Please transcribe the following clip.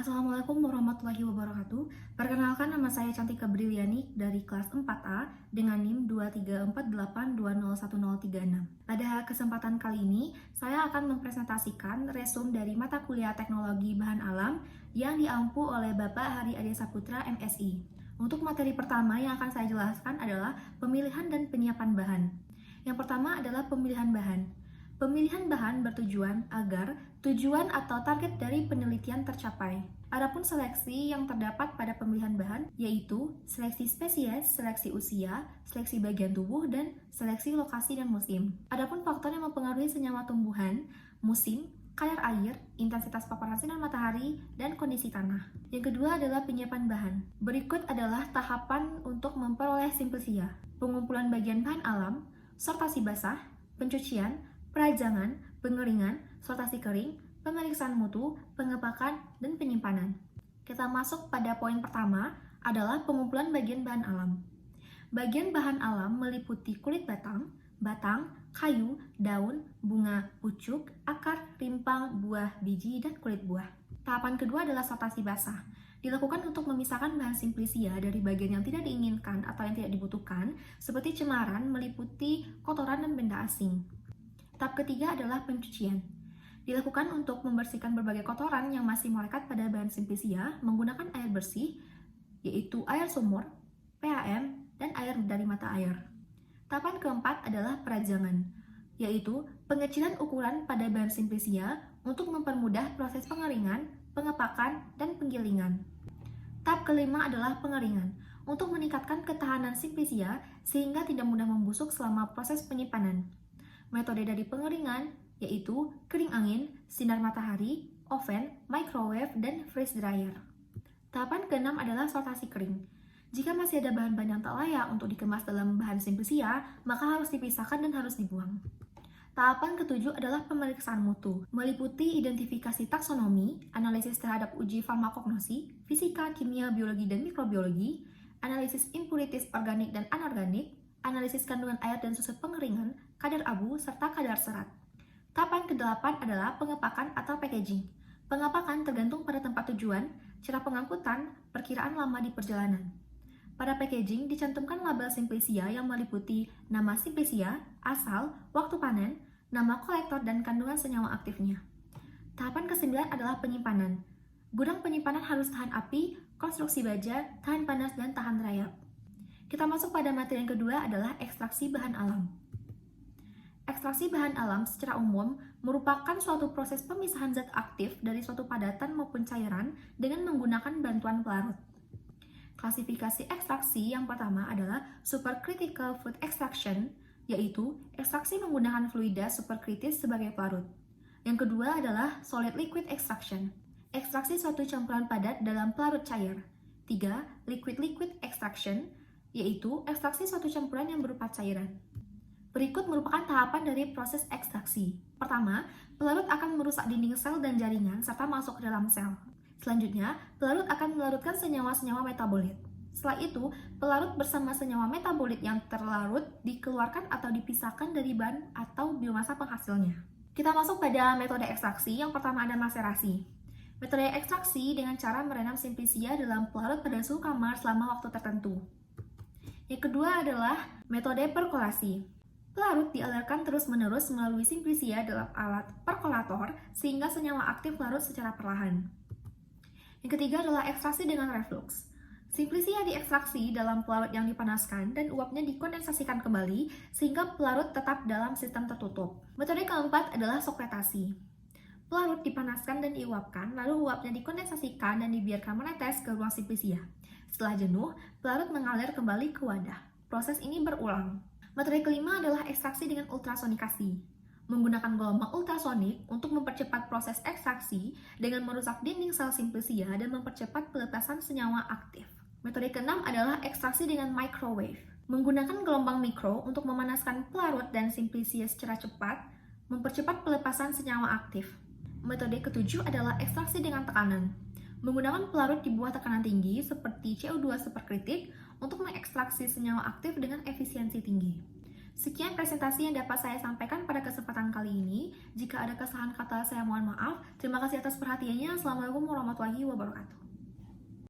Assalamualaikum warahmatullahi wabarakatuh. Perkenalkan, nama saya Cantika Briliani dari kelas 4A dengan NIM 23482011036. Pada kesempatan kali ini, saya akan mempresentasikan resume dari mata kuliah Teknologi Bahan Alam yang diampu oleh Bapak Hari Adi Saputra, MSI. Untuk materi pertama yang akan saya jelaskan adalah pemilihan dan penyiapan bahan. Yang pertama adalah pemilihan bahan. Pemilihan bahan bertujuan agar tujuan atau target dari penelitian tercapai. Adapun seleksi yang terdapat pada pemilihan bahan yaitu seleksi spesies, seleksi usia, seleksi bagian tubuh, dan seleksi lokasi dan musim. Adapun faktor yang mempengaruhi senyawa tumbuhan, musim, kadar air, intensitas paparan sinar matahari, dan kondisi tanah. Yang kedua adalah penyiapan bahan. Berikut adalah tahapan untuk memperoleh simplisia: pengumpulan bagian bahan alam, sortasi basah, pencucian, perajangan, pengeringan, sortasi kering, pemeriksaan mutu, pengepakan, dan penyimpanan. Kita masuk pada poin pertama adalah pengumpulan bagian bahan alam. Bagian bahan alam meliputi kulit batang, kayu, daun, bunga, pucuk, akar, rimpang, buah, biji, dan kulit buah. Tahapan kedua adalah sortasi basah. Dilakukan untuk memisahkan bahan simplisia dari bagian yang tidak diinginkan atau yang tidak dibutuhkan, seperti cemaran, meliputi kotoran dan benda asing. Tahap ketiga adalah pencucian. Dilakukan untuk membersihkan berbagai kotoran yang masih melekat pada bahan simplisia menggunakan air bersih, yaitu air sumur, PAM, dan air dari mata air. Tahapan keempat adalah perajangan, yaitu pengecilan ukuran pada bahan simplisia untuk mempermudah proses pengeringan, pengepakan, dan penggilingan. Tahap kelima adalah pengeringan, untuk meningkatkan ketahanan simplisia sehingga tidak mudah membusuk selama proses penyimpanan. Metode dari pengeringan yaitu kering angin, sinar matahari, oven, microwave, dan freeze dryer. Tahapan keenam adalah sortasi kering. Jika masih ada bahan-bahan yang tak layak untuk dikemas dalam bahan simplisia, maka harus dipisahkan dan harus dibuang. Tahapan ketujuh adalah pemeriksaan mutu, meliputi identifikasi taksonomi, analisis terhadap uji farmakognosi, fisika, kimia, biologi, dan mikrobiologi, analisis impurities organik dan anorganik, analisis kandungan air dan susu pengeringan, kadar abu, serta kadar serat. Tahapan ke-8 adalah pengepakan atau packaging. Pengepakan tergantung pada tempat tujuan, cara pengangkutan, perkiraan lama di perjalanan. Pada packaging dicantumkan label simplisia yang meliputi nama simplisia, asal, waktu panen, nama kolektor, dan kandungan senyawa aktifnya. Tahapan ke-9 adalah penyimpanan. Gudang penyimpanan harus tahan api, konstruksi baja, tahan panas, dan tahan rayap. Kita masuk pada materi yang kedua adalah ekstraksi bahan alam. Ekstraksi bahan alam secara umum merupakan suatu proses pemisahan zat aktif dari suatu padatan maupun cairan dengan menggunakan bantuan pelarut. Klasifikasi ekstraksi yang pertama adalah supercritical fluid extraction, yaitu ekstraksi menggunakan fluida superkritis sebagai pelarut. Yang kedua adalah solid liquid extraction, ekstraksi suatu campuran padat dalam pelarut cair. 3. Liquid-liquid extraction, yaitu ekstraksi suatu campuran yang berupa cairan. Berikut merupakan tahapan dari proses ekstraksi. Pertama, pelarut akan merusak dinding sel dan jaringan serta masuk ke dalam sel. Selanjutnya, pelarut akan melarutkan senyawa-senyawa metabolit. Setelah itu, pelarut bersama senyawa metabolit yang terlarut dikeluarkan atau dipisahkan dari bahan atau biomasa penghasilnya. Kita masuk pada metode ekstraksi. Yang pertama ada maserasi. Metode ekstraksi dengan cara merendam simplisia dalam pelarut pada suhu kamar selama waktu tertentu. Yang kedua adalah metode perkolasi. Pelarut dialirkan terus-menerus melalui simplisia dalam alat perkolator sehingga senyawa aktif larut secara perlahan. Yang ketiga adalah ekstraksi dengan reflux. Simplisia diekstraksi dalam pelarut yang dipanaskan dan uapnya dikondensasikan kembali sehingga pelarut tetap dalam sistem tertutup. Metode keempat adalah sokretasi. Pelarut dipanaskan dan diuapkan, lalu uapnya dikondensasikan dan dibiarkan menetes ke ruang simplisia. Setelah jenuh, pelarut mengalir kembali ke wadah. Proses ini berulang. Metode kelima adalah ekstraksi dengan ultrasonikasi. Menggunakan gelombang ultrasonik untuk mempercepat proses ekstraksi dengan merusak dinding sel simplisia dan mempercepat pelepasan senyawa aktif. Metode keenam adalah ekstraksi dengan microwave. Menggunakan gelombang mikro untuk memanaskan pelarut dan simplisia secara cepat, mempercepat pelepasan senyawa aktif. Metode ketujuh adalah ekstraksi dengan tekanan. Menggunakan pelarut di bawah tekanan tinggi seperti CO2 superkritik untuk mengekstraksi senyawa aktif dengan efisiensi tinggi. Sekian presentasi yang dapat saya sampaikan pada kesempatan kali ini. Jika ada kesalahan kata, saya mohon maaf. Terima kasih atas perhatiannya. Assalamualaikum warahmatullahi wabarakatuh.